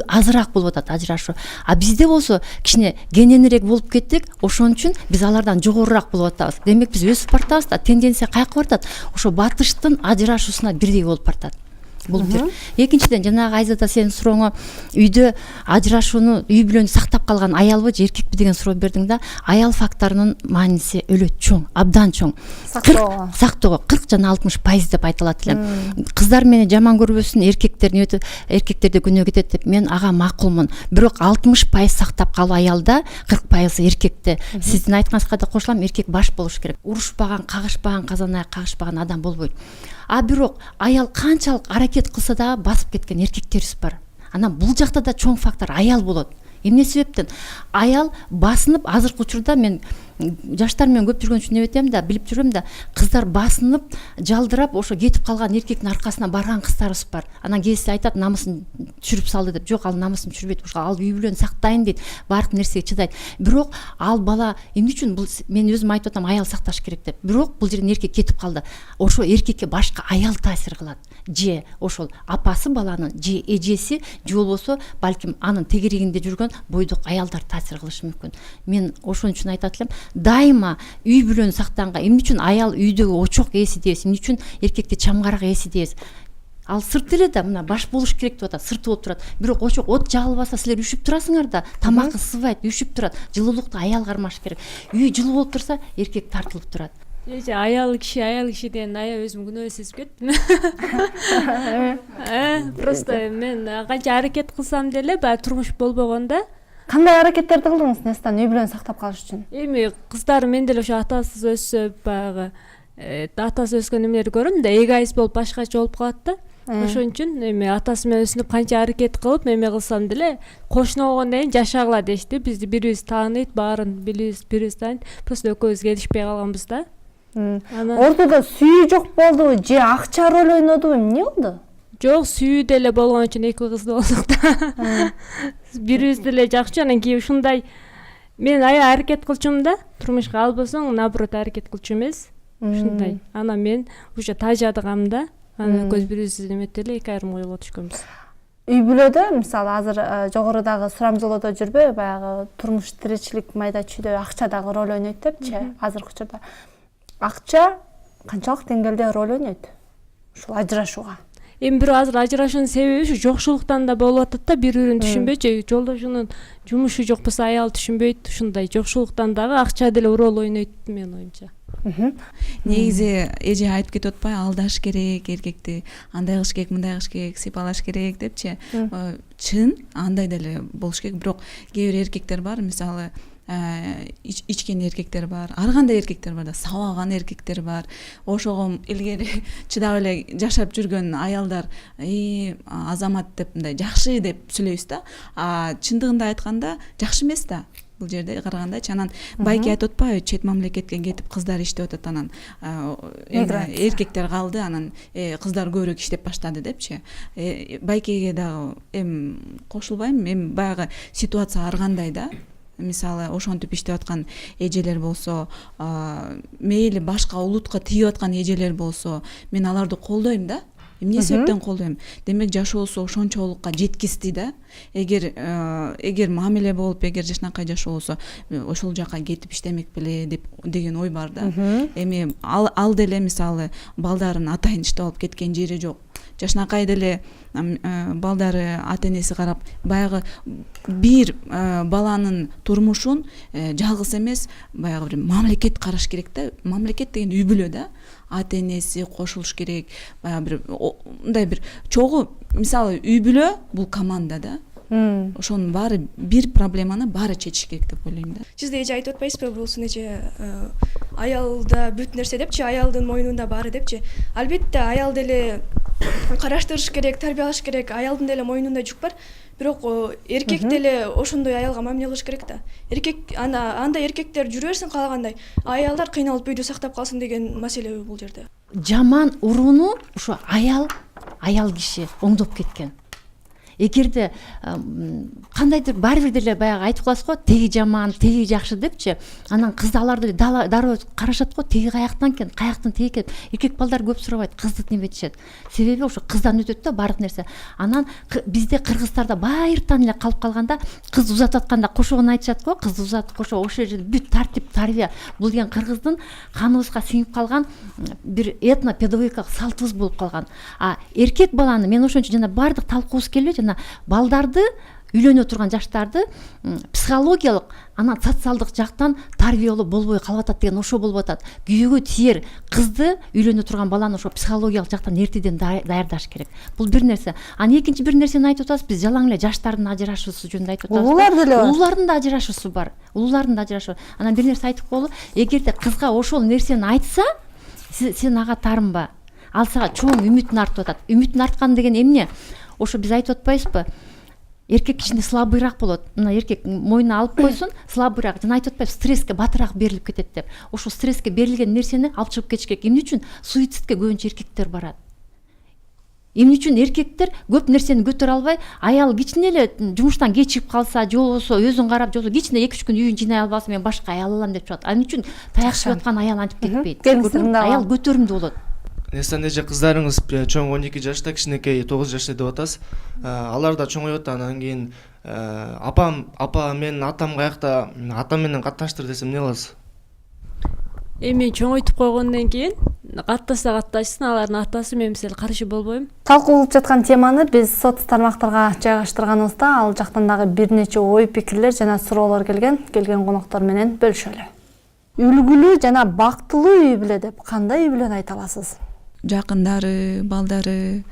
азыраак болуп атат ажырашуу. А бизде болсо кичине кененирээк болуп кеттик, ошон үчүн биз алардан жогорураак болуп атабыз. Демек биз өсүп бартабыз да, тенденция каяка бартат? Ошо батыштын ажырашуусуна бирдей болуп бартат. Бул бир. Экинчиден, жанагы Айзада сенин сурооңо үйдө ажырашууну, үй бүлөнү сактап калган аялбы же эркекпи деген суроо бердиң да. Аял факторунун мааниси өлөт чоң, абдан чоң. Сактоого 40 жана 60% деп айтылат эле. Кыздар мени жаман көрбөсүн, эркектерди күнөө кетет деп мен ага макулмун. Бирок 60% сактап калуу аялда, 40% эркекте. Сиздин айтканыңызга да кошулам, эркек баш болуш керек. Урушпаган, кагышпаган, казан аяк кагышпаган адам болбойт. А бирок аял канчалык аракет кылса да басып кеткен эркектерибиз бар. Анан бул жакта да чоң фактор аял болот. Эмне себептен? Аял басынып, азыркы учурда мен жаштар менен көп жүргөн үчүн эметем да, билип жүрөм да, кыздар басынып, жалдырап, ошо кетип калган эркектин аркасына барган кыздарыбыз бар. Анан кээси айтат, намысын түшүрүп салды деп. Жок, ал намысын түшүрбөйт, ошо ал үй бүлөнү сактайын дейт, баардык нерсеге чыдайт. Бирок ал бала эмне үчүн бул, мен өзүм айтып атам, аял сакташ керек деп. Бирок бул жерден эркек кетип калды. Ошо эркекке башка аял таасир кылат. Же ошол апасы баланын, же эжеси, же болбосо балким анын тегерегинде жүргөн бойдок аялдар таасир кылышы мүмкүн. Мен ошон үчүн айтат элем, дайыма үй бүлөнү сактаганга эмне үчүн аял үйдөгү очок ээси дейбиз, эмне үчүн эркекти чамгарак ээси дейбиз. Ал сырт эле да, мына баш болуш керек деп атат, сырты болуп турат. Бирок очок от жагылбаса силер üşүп турасыңар да, тамак ысыбайт, üşүп турат. Жылуулукту аял кармаш керек. Үй жылуу болуп турса, эркек тартылып турат. Аял киши деген ая өзүм күнөө сезип кеттим. Просто мен канча аракет кылсам деле баягы турмуш болбогондо. Кандай аракеттерди кылдыңыз Нестан үй бүлөнү сактап калыш үчүн? Эми кыздар мен деле ошо атасыз өссө баягы атасы өскөн эмелерди көрөм да, эгоист болуп башкача болуп калат да. Ошон үчүн эми атасы менен өсүнүп канча аракет кылып эме кылсам деле кошуна болгондон кийин жашагыла дешти. Бизди бирибиз тааныйт, баарын бирибиз тааныйт. Просто экөөбүз келишпей калганбыз да. Ортодо сүйүү жок болдубу же акча роль ойнодубу, эмне болду? Жок, сүйүү деле болгон үчүн эки кызды болдук да. Бирибиз деле жакшы, анан кийин ушундай мен ая аракет кылчумун да, турмушка албасаң наоборот аракет кылчу эмес. Ушундай. Анан мен уже тажадыгам да. анан көз бирибизди эметти эле 2 айрым ой болуп түшкөнбүз. Үй бүлөдө мисалы азыр жогорудагы сурамжылоодо жүрбөй, баягы турмуш тиричилик майда чүйдө акча дагы роль ойнойт депчи, азыркы учурда. Акча канчалык деңгээлде роль ойнойт ушул ажырашууга? Эми бирок азыр ажырашуунун себеби ушу жокшулуктан да болуп атат да, бири-бирин түшүнбөйчү. Жолдошунун жумушу жок болсо аял түшүнбөйт, ушундай жокшулуктан дагы акча деле роль ойнойт менин оюмча. Негизи эже айтып кетип атпайбы, алдаш керек эркекти, андай кылыш керек, мындай кылыш керек, сыйпалаш керек депчи. Чын андай деле болуш керек, бирок кээ бир эркектер бар, мисалы ичкен эркектер бар, ар кандай эркектер бар да, сабаган эркектер бар. Ошого илгери чыдап эле жашап жүргөн аялдар азамат деп мындай жакшы деп сүйлөйбүз да. Чындыгында айтканда жакшы эмес да. Бул жерде карагандачы, анан байке айтып атпайбы, чет мамлекетке кетип кыздар иштеп атат, анан эркектер калды, анан кыздар көбүрөөк иштеп баштады депчи. Байкеге дагы кошулбайм, эми баягы ситуация ар кандай да. Мисалы ошентип иштеп аткан эжелер болсо, мейли башка улутка тийип аткан эжелер болсо, мен аларды колдойм да. Эмне себептен колдойм? Демек жашоосу ошончолукка жеткизди да. Эгер мамиле болуп, эгер жашнакай жашоо болсо, ошол жака кетип иштемек беле деген ой бар да. Эми ал деле мисалы балдарын атайын иштеп алып кеткен жери жок. Жашнакай деле балдары ата энеси карап, баягы бир баланын турмушун жалгыз эмес, баягы бир мамлекет караш керек да. Мамлекет деген үй бүлө да. Ата энеси кошулуш керек, баягы бир мындай бир чогуу, мисалы үй бүлө бул команда да. Ошонун баары бир проблеманы баары чечиш керек деп ойлойм да. Сиз эже айтып атпайсызбы, бул эже аялда бүт нерсе депчи, аялдын мойнунда баары депчи. Албетте аял деле караштырыш керек, тарбиялаш керек, аялдын деле мойнунда жүк бар. Бирок эркек деле ошондой аялга мамиле кылыш керек да. Эркек андай эркектер жүрө берсин каалагандай, аялдар кыйналып үйдө сактап калсын деген маселе бул жерде. Жаман урууну ушу аял киши оңдоп кеткен. Эгерде кандайдыр баары бир деле баягы айтып каласыз го, теги жаман, теги жакшы депчи, анан кыздаларды дароо карашат го, теги каяктан экен, каяктан теги экен. Эркек балдар көп сурабайт, кызды неметишет. Себеби ошо кыздан өтөт да баардык нерсе. Анан бизде кыргыздарда байыртан эле калып калганда, кыз узатып атканда кошогон айтышат го, кыз узатып кошо ошол жерде бүт тартип, тарбия. Бул деген кыргыздын каныбызга сиңип калган бир этно педагогикалык салтыбыз болуп калган. Эркек баланы мен ошон үчүн жана баардык талкуубуз келбейт, балдарды, үйлөнө турган жаштарды психологиялык, анан социалдык жактан тарбиялоо болбой калып атат деген ошо болуп атат. Күйөөгө тиер кызды, үйлөнө турган баланы ошо психологиялык жактан эртеден даярдаш керек. Бул бир нерсе. Анан экинчи бир нерсени айтып атабыз, биз жалаң эле жаштардын ажырашуусу жөнүндө айтып атабыз. Улуулардын да ажырашуусу бар. Улуулардын да ажырашуусу. Анан бир нерсе айтып коелу, эгерде кызга ошол нерсени айтса, сен ага таарынба. Ал сага чоң үмүтүн артып атат. Үмүтүн арткан деген эмне? Ошо биз айтып атпайбызбы? Эркек кичине слабыйраак болот. Мына эркек мойнуна алып койсун, слабыйраак. Жана айтып атпайбы, стресске батыраак берилип кетет деп. Ошо стресске берилген нерсени алып чыгып кетиш керек. Эмне үчүн суицидке көбүнчө эркектер барат? Эмне үчүн эркектер көп нерсени көтөрө албай, аял кичине эле жумуштан кечигип калса, же болбосо өзүн карап, же болбосо кичине 2-3 күн үйүн жыйнай албаса, мен башка аял алам деп чыгат. Эмне үчүн таяк жеп аткан аял антип кетпейт? Аял көтөрүмдүү болот. Нестан эже кыздарыңыз чоң 12 жашта, кичинекей 9 жашта деп атасыз. Алар да чоңойот, анан кийин апа менин атам каякта, атам менен катташтыр десем эмне кыласыз? Эми чоңойтуп койгондон кийин каттаса катташсын, алардын атасы, мен мисалы каршы болбойм. Талкуулуп жаткан теманы биз соц тармактарга жайгаштырганыбызда ал жактан дагы бир нече ой пикирлер жана суроолор келген коноктор менен бөлүшөлү. Үлгүлүү жана бактылуу үй бүлө деп кандай үй бүлөнү айта аласыз? Жакындары, балдары,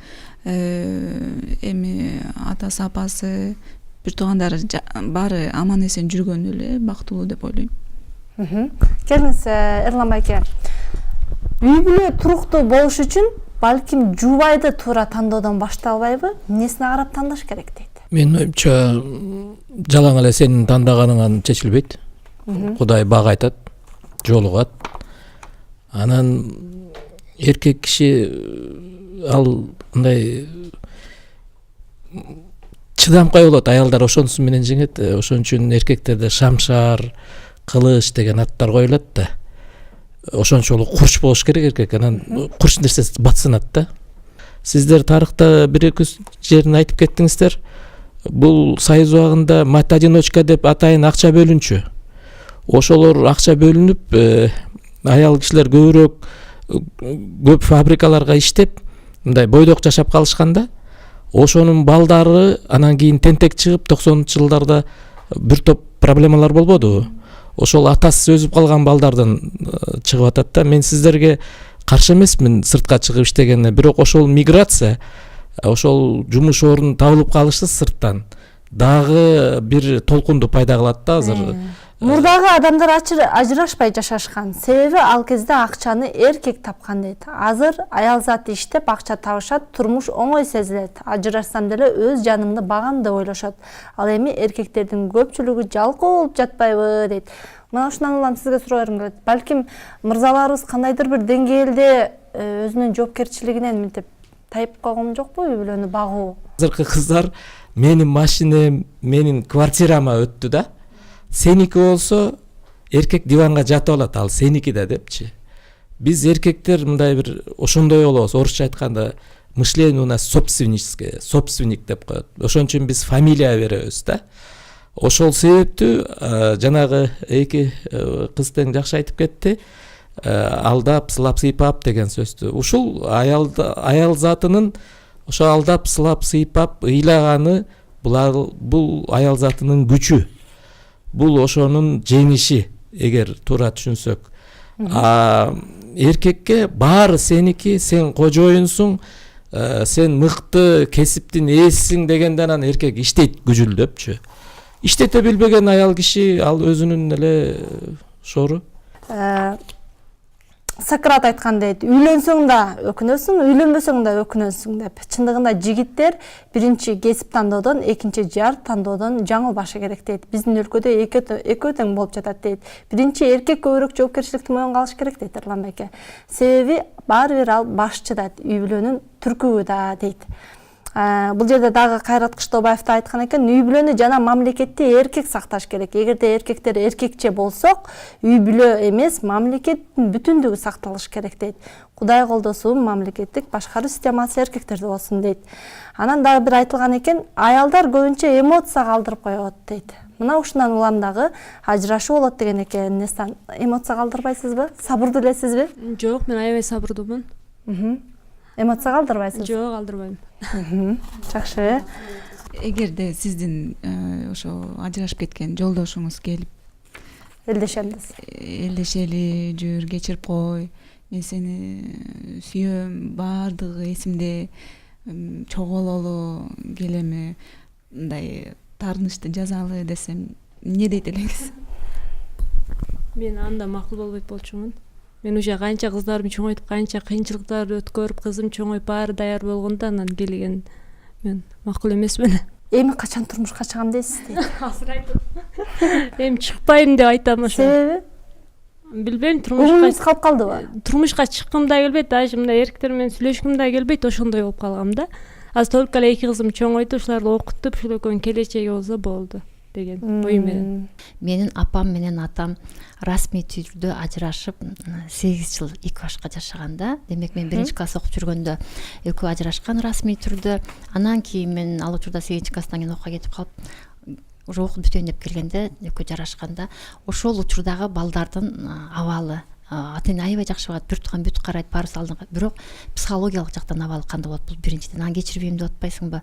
эми атасы, апасы, бир туугандары баары аман эсен жүргөн эле бактылуу деп ойлойм. Келиңиз, Эрлан байке. Үй бүлө туруктуу болуш үчүн балким жубайды туура тандоодон башталбайбы? Эмнесине карап тандаш керек дейт? Менин оюмча, жалаң эле сенин тандаганыңан чечилбейт. Кудай бак айтат, жолугат. Анан эркек киши ал мындай чыдамкай болот, аялдар ошонусу менен жеңет. Ошон үчүн эркектерде шамшар, кылыч деген аттар коюлат да. Ошончолук курч болуш керек эркек, анан курч нерсеси батсынат да. сиздер тарыхта бир эки жерин айтып кеттиңиздер. Бул союз убагында мать одиночка деп атайын акча бөлүнчү. Ошолор акча бөлүнүп, аял кишилер көп фабрикаларга иштеп, мындай бойдок жашап калышканда, ошонун балдары анан кийин тентек чыгып 90-жылдарда бир топ проблемалар болбодубу? Ошол атасы өзүп калган балдардан чыгып атат да. Мен сиздерге каршы эмесмин сыртка чыгып иштегенине, бирок ошол миграция, ошол жумуш орун табылып калышы сырттан дагы бир толкунду пайда кылат да азыр. Мурдагы адамдар ажырашпай жашашкан. Себеби ал кезде акчаны эркек тапкан дейт. Азыр аял заты иштеп акча табышат, турмуш оңой сезилет. Ажырашсам деле өз жанымды багам деп ойлошот. Ал эми эркектердин көпчүлүгү жалкоо болуп жатпайбы дейт. Мына ушундан улам сизге суроорум келет. Балким мырзаларыбыз кандайдыр бир деңгээлде өзүнүн жоопкерчилигинен мынтип тайып койгон жокпу үй бүлөнү багуу? Азыркы кыздар менин машинем, менин квартирама өттү да. Сеники болсо эркек диванга жатып алат, ал сеники да депчи. Биз эркектер мындай бир ошондой болобуз, орусча айтканда мышление у нас собственническое, собственник деп коет. Ошон үчүн биз фамилия беребиз да. Ошол себептүү жанагы эки кыз тең жакшы айтып кетти. Алдап, сылап, сыйпап деген сөздү. Ушул аял затынын ошо алдап, сылап, сыйпап ыйлаганы бул аял затынын күчү. Бул ошонун жеңиши, эгер туура түшүнсөк. Эркекке баары сеники, сен кожоюнсуң, сен мыкты кесиптин ээсисиң дегенде анан эркек иштейт күжүлдөпчү. Иштете билбеген аял киши ал өзүнүн эле шору. Сократ айткан дейт, үйлөнсөң да өкүнөсүң, үйлөнбөсөң да өкүнөсүң деп. Чындыгында жигиттер биринчи кесип тандоодон, экинчи жар тандоодон жаңылбашы керек дейт. Биздин өлкөдө экөө тең болуп жатат дейт. Биринчи эркек көбүрөөк жоопкерчиликти мойнунга алыш керек дейт Эрлан байке. Себеби баары бир ал башчы да, үй бүлөнүн түркүбү да дейт. Бул жерде дагы Кайрат Кыштообаев да айткан экен, үй бүлөнү жана мамлекетти эркек сакташ керек. Эгерде эркектер эркекче болсок, үй бүлө эмес, мамлекеттин бүтүндүгү сакталыш керек дейт. Кудай колдосун, мамлекеттик башкаруу системасы эркектерде болсун дейт. Анан дагы бир айтылган экен, аялдар көбүнчө эмоция калтырып коет дейт. Мына ушундан улам дагы ажырашуу болот деген экен. Нестан, эмоция калтырбайсызбы? Сабырдуу элесизби? Жок, мен аябай сабырдуумун. Эмоция калтырбайсыз? Жок, калтырбайм. Жакшы. Эгерде сиздин ошо ажырашып кеткен жолдошуңуз келип элдешели жүр, кечирип кой, мен сени сүйөм, баардыгы эсимде, чогулолу келеми, мындай таарынычты жазалы десем, эмне дейт элеңиз? Мен анда макул болбойт болчумун. Мен уже канча кыздарым чоңойтуп, канча кыйынчылыктарды өткөрүп, кызым чоңоюп баары даяр болгондо анан келген мен макул эмесмин. Эми качан турмушка чыгам дейсиз дейт. Азыр айтып. Эми чыкпайм деп айтам ошо. Себеби? Билбейм, турмушка калып калдыбы? Турмушка чыккым да келбейт, даже мындай эркектер менен сүйлөшкүм да келбейт, ошондой болуп калгам да. Азыр только эле эки кызым чоңойду, ушуларды окуттуп, ушул экөөнүн келечеги болсо болду деген ой менен. Менин апам менен атам расмий түрдө ажырашып 8 жыл эки башка жашаганда. Демек мен 1-класс окуп жүргөндө экөө ажырашкан расмий түрдө. Анан кийин мен ал учурда 8-класстан кийин окууга кетип калып, уже окуп бүтөйүн деп келгенде экөө жарашканда, ошол учурдагы балдардын абалы ата-эне аябай жакшы багат, бир тууган бүт карайт, баарыбыз алдыңга. Бирок психологиялык жактан абалы кандай болот? Бул биринчиден. Анан кечирбейм деп атпайсыңбы?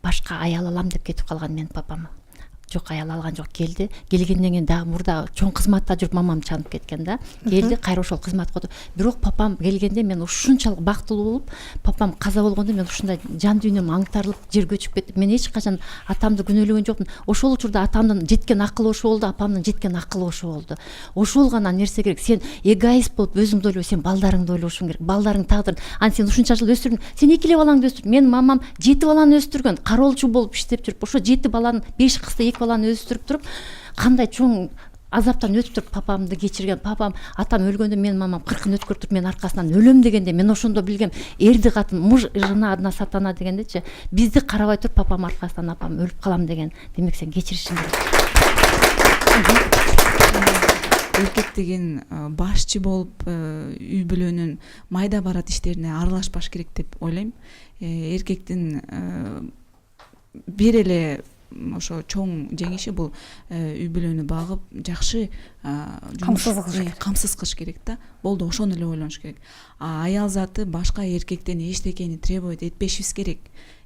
Башка аял алам деп кетип калган менин папам. Жок, аял алган жок, келди. Келгенден кийин дагы мурда чоң кызматта жүрүп мамам чанып кеткен да. Келди, кайра ошол кызмат кылды. Бирок папам келгенде мен ушунчалык бактылуу болуп, папам каза болгондо мен ушундай жан дүйнөм аңтарылып жерге өчүп кеттим. Мен эч качан атамды күнөөлөгөн жокмун. Ошол учурда атамдын жеткен акылы ошо болду, апамдын жеткен акылы ошо болду. Ошол гана нерсе керек. Сен эгоист болуп өзүңдү ойлой, сен балдарыңды ойлошуң керек. Балдарың тагдырын. Аны сен ушунча жыл өстүрдүң. Сен 2 балаңды өстүрдүң. Менин мамам 7 баланы өстүргөн, кароолчу болуп иштеп жүрүп, ошо 7 баланын 5 кызды 2 баланы өстүрүп туруп, кандай чоң азаптан өтүп туруп папамды кечирген. Папам, атам өлгөндө менин мамам 40-ын өткөрүп мен аркасынан өлөм дегенде мен ошондо билгем, эрди катын муж жына одна сатана дегендечи, бизди карабай туруп папам аркасынан апам өлүп калам деген. Демек сен кечиришиң керек. эркек деген башчы болуп үй бүлөнүн майда барат иштерине аралашпаш керек деп ойлойм. Эркектин бир эле ошо чоң жеңиши бул үй бүлөнү багып, жакшы камсыз кылыш керек да. Болду, ошону эле ойлонуш керек. Аял заты башка эркектен эчтекени требовать этпешибиз керек.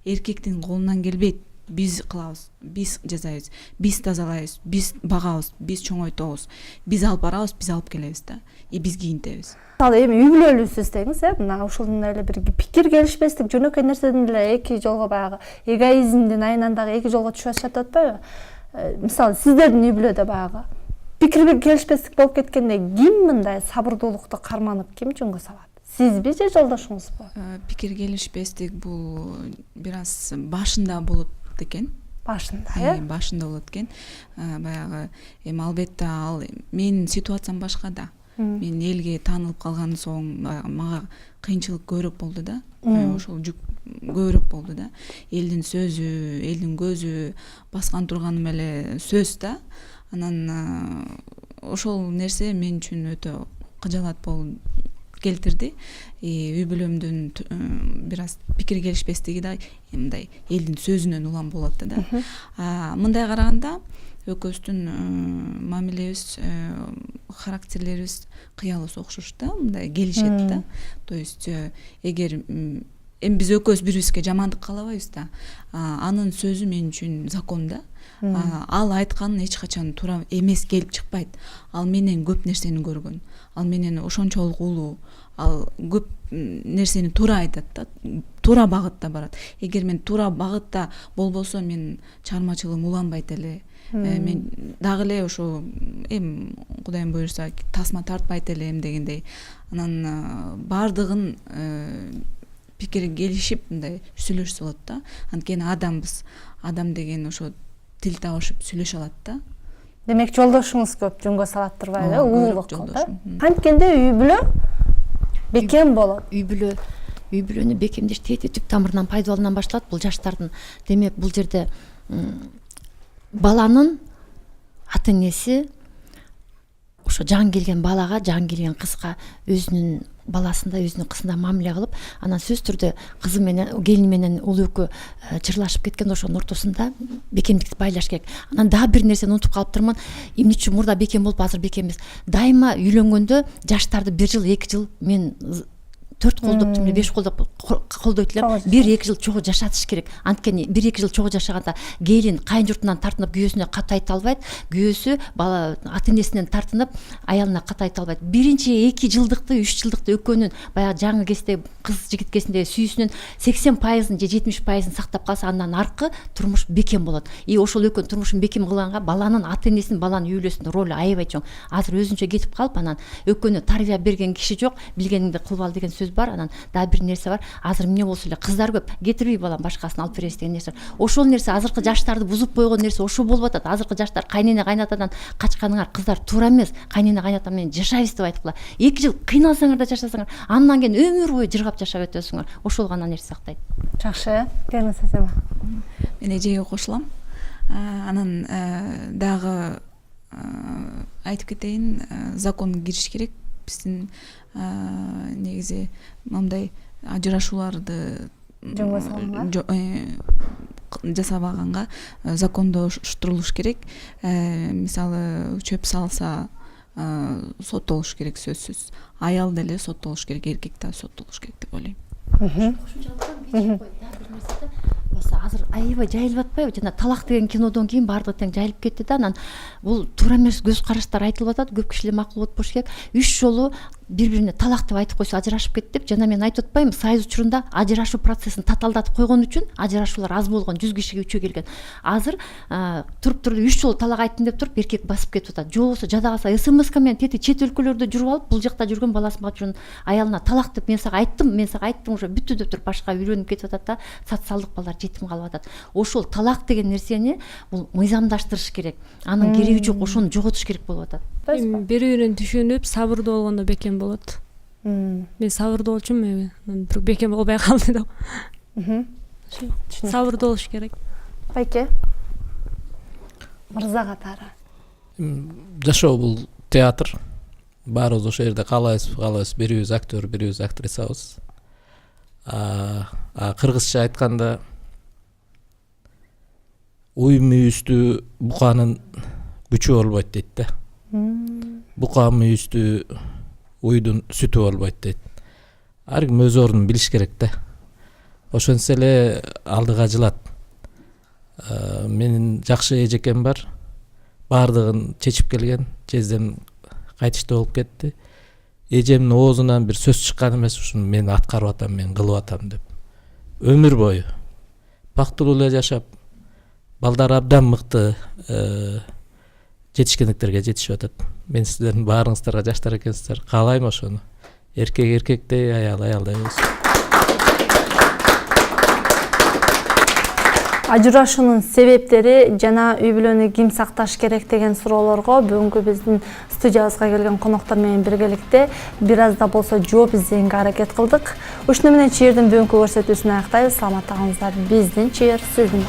Эркектин колунан келбейт. Биз кылабыз, биз жасайбыз, биз тазалайбыз, биз багабыз, биз чоңойтобуз, биз алып барабыз, биз алып келебиз да, биз кийинтебиз. Мисалы эми үй бүлөлүүсүз деңиз, мына ушунун эле бир пикир келишпестик, жөнөкөй нерседен эле эки жолго баягы эгоизмдин айынан дагы эки жолго түшүп жатып атпайбы? Мисалы сиздердин үй бүлөдө баягы пикир келишпестик болуп кеткенде ким мындай сабырдуулукту карманып, ким жөнгө салат? Сизби же жолдошуңузбу? Пикир келишпестик бул бир аз башында болот экен. Башында, башында болот экен. Баягы эми албетте ал менин ситуациям башка да. Мен элге таанылып калгандан соң мага кыйынчылык көбүрөөк болду да. Ошол жүк көбүрөөк болду да. Элдин сөзү, элдин көзү баскан турганым эле сөз да. Анан ошол нерсе мен үчүн өтө кыжаалат болуп келтирди. Үй бүлөмдүн бир аз пикир келишпестиги да мындай элдин сөзүнөн улам болот да. Мындай караганда экөөбүздүн мамилебиз, характерлерибиз кыялыбыз окшош да, мындай келишет да. То есть эгер эми биз экөөбүз бири бирибизге жамандык каалабайбыз да. Анын сөзү мен үчүн закон да. Ал айтканы эч качан туура эмес келип чыкпайт. Ал менен көп нерсени көргөн. Ал менен ошончолук улуу. Ал көп нерсени туура айтат да. Туура багытта барат. Эгер мен туура багытта болбосо мен чыгармачылыгым уланбайт эле. Мен дагы эле ошо эми Кудайым буйрса тасма тартпайт элем дегендей. Анан бардыгын пикир келишип мындай сүйлөшсө болот да. Анткени адамбыз. Адам деген ошо тил табышып сүйлөшө алат да. Демек жолдошуңуз көп жөнгө салат турбайбы? Уулук да. Анткенде үй бүлө бекем болот. Үй бүлөнү бекемдеш түп тамырынан пайдаланынан башталат бул жаштардын. Демек бул жерде баланын ата энеси ошо жан келген балага, жан келген кызга өзүнүн баласында, өзүнүн кызында мамиле кылып, анан сөзсүз түрдө кызы менен, келини менен ул экөө чырлашып кеткенде ошонун ортосунда бекемдикти байлаш керек. Анан дагы бир нерсени унутуп калыптырмын. Эмне үчүн мурда бекем болуп, азыр бекем эмес? Дайыма үйлөнгөндө жаштарды 1 жыл, 2 жыл мен 4 колдоп, 5 колдоп колдойт элем. 1-2 жыл чогуу жашатыш керек. Анткени 1-2 жыл чогуу жашаганда келин кайын журтунан тартынып күйөөсүнө кат айта албайт, күйөөсү бала ата энесинен тартынып аялына кат айта албайт. Биринчи 2 жылдыкты, 3 жылдыкты экөөнүн баягы жаңы кезде кыз жигиткесинде сүйүүсүнүн 80% же 70% сактап калса, андан аркы турмуш бекем болот. Ошол экөөнүн турмушун бекем кылганга баланын ата энесинин баланын үй бүлөсүнүн ролу аябай чоң. Азыр өзүнчө кетип калып, анан экөөнү тарбия берген киши жок, билгениңди кылып ал деген сөз бар. Анан дагы бир нерсе бар. Азыр эмне болсо эле кыздар көп, кетирбей балам башкасын алып беребиз деген нерсе. Ошол нерсе азыркы жаштарды бузуп койгон нерсе ошо болуп атат. Азыркы жаштар кайнене кайнатадан качканыңар кыздар туура эмес. Кайнене кайната менен жашайбыз деп айтып кала. 2 жыл кыйналсаңар да жашасаңар, андан кийин өмүр бою жыргап жашап өтөсүңөр. Ошол гана нерсе сактайт. Жакшы, келиңиз эсеме. Мен эжеге кошулам. Анан дагы айтып кетейин, закон кириш керек. Биздин негизи мындай ажырашууларды жасабаганга закондоштурулуш керек. Мисалы чөп салса соттолуш керек сөзсүз. Аял деле соттолуш керек, эркек да соттолуш керек деп ойлойм. Азыр аябай жайылып атпайбы? Жана талак деген кинодон кийин баардыгы тең жайылып кетти да. Анан бул туура эмес көз караштар айтылып атат. Көп кишилер макул болуп болуш керек. 3 жолу бири-бирине талак деп айтып койсо ажырашып кетти деп. Жана мен айтып атпаймынбы, Союз учурунда ажырашуу процессин татаалдатып койгон үчүн ажырашуулар аз болгон, 100 кишиге 3 келген. Азыр туруп 3 жолу талак айттым деп туруп эркек басып кетип атат. Жобосо жада калса СМС менен тети чет өлкөлөрдө жүрүп алып, бул жакта жүргөн баласын багып жүргөн аялына талак деп мен сага айттым уже бүттү деп туруп башка үйлөнүп кетип атат да. Социалдык балдар жетим калып атат. Ошол талак деген нерсени бул мыйзамдаштырыш керек. Анын кереги жок, ошону жоготуш керек болуп атат. Бири-бирин түшүнүп, сабырдуу болгондо бекем болот. Мен сабырдуу болчумун эми, бирок бекем болбой калды да. Сабырдуу болуш керек. Байке. Мырза катары. Жашоо бул театр. Баарыбыз ошол жерде калабыз бирибиз актер, бирибиз актрисабыз. Кыргызча айтканда уй мүйүстүү буканын күчү болбойт дейт да. Бука мүйүстүү уйдун сүтү болбойт дейт. Ар ким өз ордун билиш керек да. Ошентсе эле алдыга жылат. Менин жакшы эжекем бар. Баардыгын чечип келген. Жездем кайтышты болуп кетти. Эжемдин оозунан бир сөз чыккан эмес, ушуну мен аткарып атам, мен кылып атам деп. Өмүр бою бактылуу эле жашап, балдары абдан мыкты жетишкендиктерге жетишип атат. Мен сиздердин баарыңыздарга жаштар экенсиздер, каалайм ошону. Эркек эркектей, аял аялдай болсун. Ажырашуунун себептери жана үй бүлөнү ким сакташ керек деген суроолорго бүгүнкү биздин студиябызга келген коноктор менен биргеликте бир аз да болсо жооп издегенге аракет кылдык. Ушуну менен чийирдин бүгүнкү көрсөтүүсүн аяктайбыз. Саламатта калыңыздар. Биздин чийир сиздин.